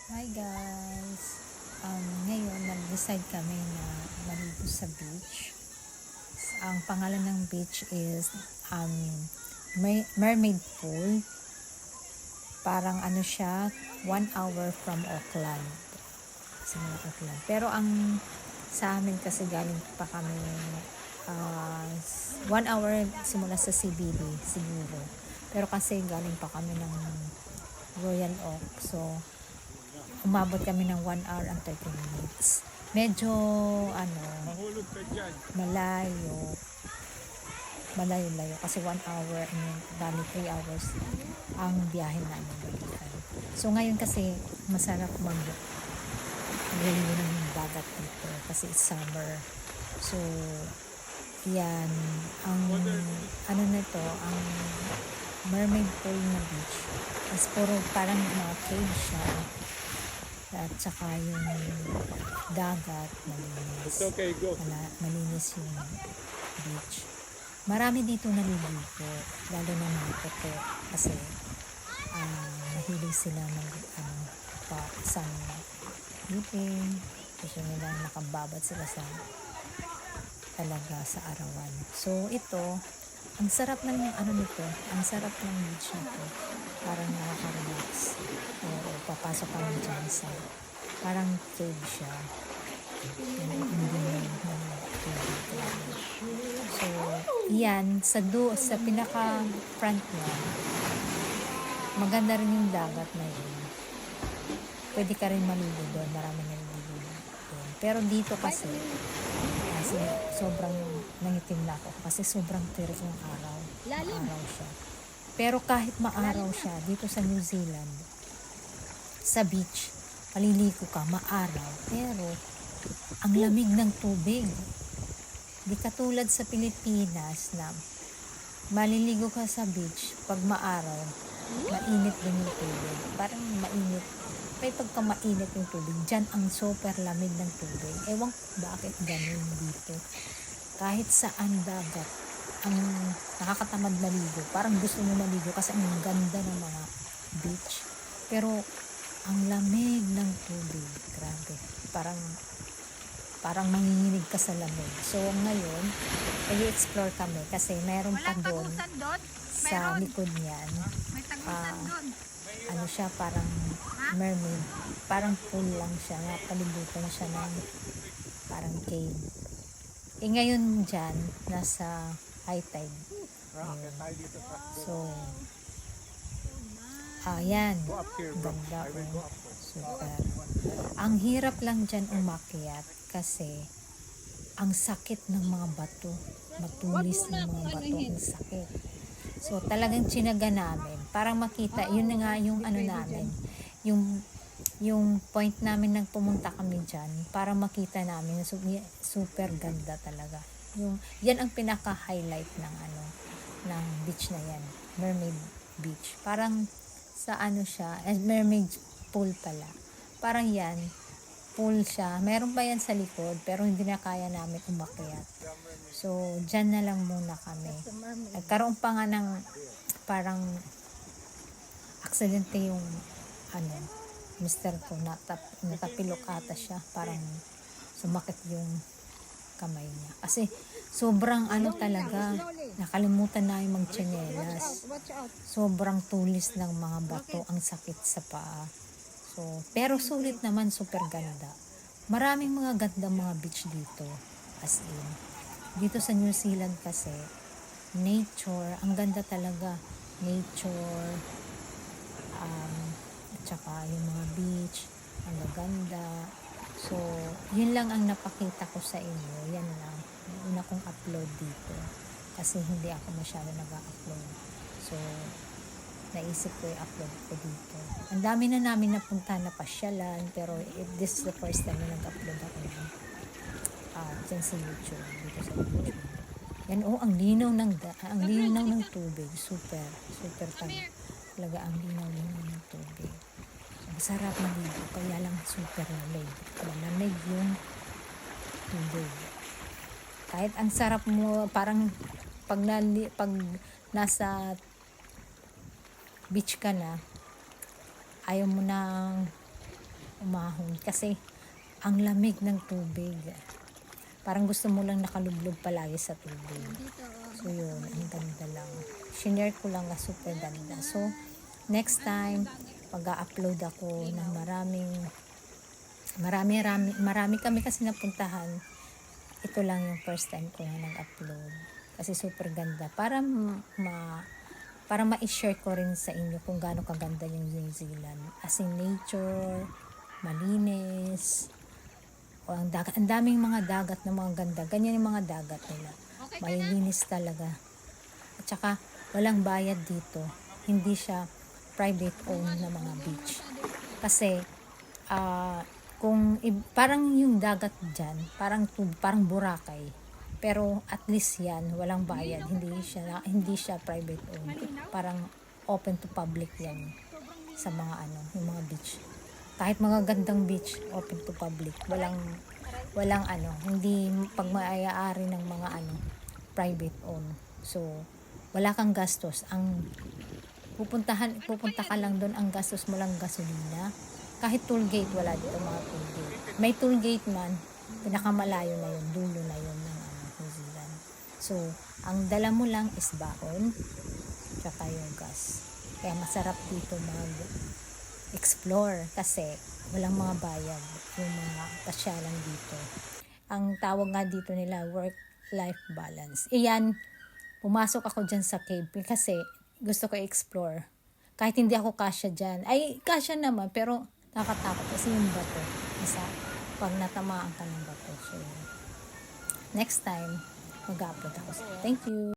Hi guys! Ngayon nag-decide kami na maligo sa beach. Ang pangalan ng beach is Mermaid Pool. Parang ano siya, 1 hour from Auckland. Simula Auckland. Pero ang sa amin kasi galing pa kami 1 hour simula sa CBD siguro. Pero kasi galing pa kami ng Royal Oak. So, umabot kami ng 1 hour and 30 minutes. Medyo, malayo. Malayo-layo. Kasi 1 hour and dali 3 hours ang biyahe namin balikan. So, ngayon kasi, masarap magliligo ng dagat dito. Kasi it's summer. So, yan. Ang, ang mermaid pool na beach is puro parang mga cave siya. At saka yung dagat malinis. Malinis yung beach. Marami dito naliligo, lalo na mga puti kasi mahilig sila sun dipping. Gusto nila nakababad sila sa arawan. So ito, ang sarap ng ang sarap ng beach nito. Parang nakaka-relax. So, papasok kami dyan sa parang cave siya. So, yan, sa pinaka front niya, maganda rin yung dagat na yun. Pwede ka rin maligo doon, marami naliligo doon. Pero dito kasi sobrang nangitim na ako kasi sobrang tirik ng araw. Araw siya. Pero kahit maaraw siya, dito sa New Zealand, sa beach, paliligo ka, maaraw. Pero, ang lamig ng tubig. Di katulad sa Pilipinas na maliligo ka sa beach, pag maaraw, mainit din yung tubig. Parang mainit. May pagka mainit yung tubig, dyan ang super lamig ng tubig. Ewan ko bakit ganun dito. Kahit saan dagat, ang nakakatamad maligo. Parang gusto mo maligo kasi ang ganda ng mga beach. Pero, ang lamig ng tubig. Grabe. Parang manginginig ka sa lamig. So, ngayon, i-explore kami kasi meron pa doon sa likod niyan. Ano siya, parang mermaid. Parang pool lang siya. Palibutan siya ng parang cave. Ngayon dyan, nasa high tide. So, ayan. Ganda ko. Super. Ang hirap lang dyan umakyat kasi ang sakit ng mga bato. Matulis ng mga bato. Ang sakit. So, talagang tsinaga namin. Para makita, yun na nga yung namin. Yung point namin nang pumunta kami dyan para makita namin super ganda talaga. Yan ang pinaka-highlight ng beach na yan. Mermaid Beach. Parang sa siya, mermaid pool pala. Parang yan, pool siya. Meron pa yan sa likod pero hindi na kaya namin umakyat. So, dyan na lang muna kami. Nagkaroon pa nga ng parang aksidente yung mister ko, natapilok ata siya, parang sumakit yung kamay niya kasi sobrang talaga, nakalimutan na yung magtsinelas, sobrang tulis ng mga bato, ang sakit sa paa. So, pero sulit naman, super ganda, maraming mga gandang mga beach dito, as in dito sa New Zealand kasi nature, ang ganda talaga, nature, at saka yung mga beach, ang gaganda. So, yun lang ang napakita ko sa inyo. Yan lang. Yung una kong upload dito. Kasi hindi ako masyado nag-upload. So, naisip ko i-upload ko dito. Ang dami na namin napunta na pasyalan. Pero this is the first time na nag-upload ako dyan sa YouTube. Dito sa YouTube. Yan ang linaw ng tubig. Super talaga ang linaw ng tubig. Masarap maligo, kaya lang super lamig. Malamig yung tubig. Kahit ang sarap mo, parang pag nasa beach ka na, ayaw mo nang umahon kasi ang lamig ng tubig. Parang gusto mo lang nakalublog palagi sa tubig. So yun, ang ganda lang. Shinare ko lang na super ganda. So next time, mag-upload ako ng marami kami kasi napuntahan. Ito lang yung first time ko na nag-upload. Kasi super ganda. Para ma-share ko rin sa inyo kung gaano kaganda yung New Zealand. As in nature, malinis, o ang daming mga dagat na mga ganda. Ganyan yung mga dagat nila. Malilinis talaga. At saka, walang bayad dito. Hindi siya private owned na mga beach. Kasi, parang yung dagat dyan, parang Boracay. Pero at least yan, walang bayad. Hindi siya private owned. Parang open to public yan sa mga yung mga beach. Kahit mga gandang beach, open to public. Walang hindi pagmaayari ng mga private owned. So, wala kang gastos. Ang pupunta ka lang doon, ang gastos mo lang gasolina. Kahit toll gate, wala dito mga toll gate. May toll gate man, pinakamalayo na yun, dulo na yun ng New Zealand. So, ang dala mo lang is baon, tsaka yung gas. Kaya masarap dito mag-explore kasi walang mga bayad yung mga pasyalan dito. Ang tawag nga dito nila, work-life balance. Iyan, pumasok ako dyan sa cave kasi gusto ko i-explore. Kahit hindi ako kasya dyan. Ay, kasya naman, pero nakatakot kasi yung bato. Pag natamaan ka ng bato. So, next time, mag-upload ako. Thank you.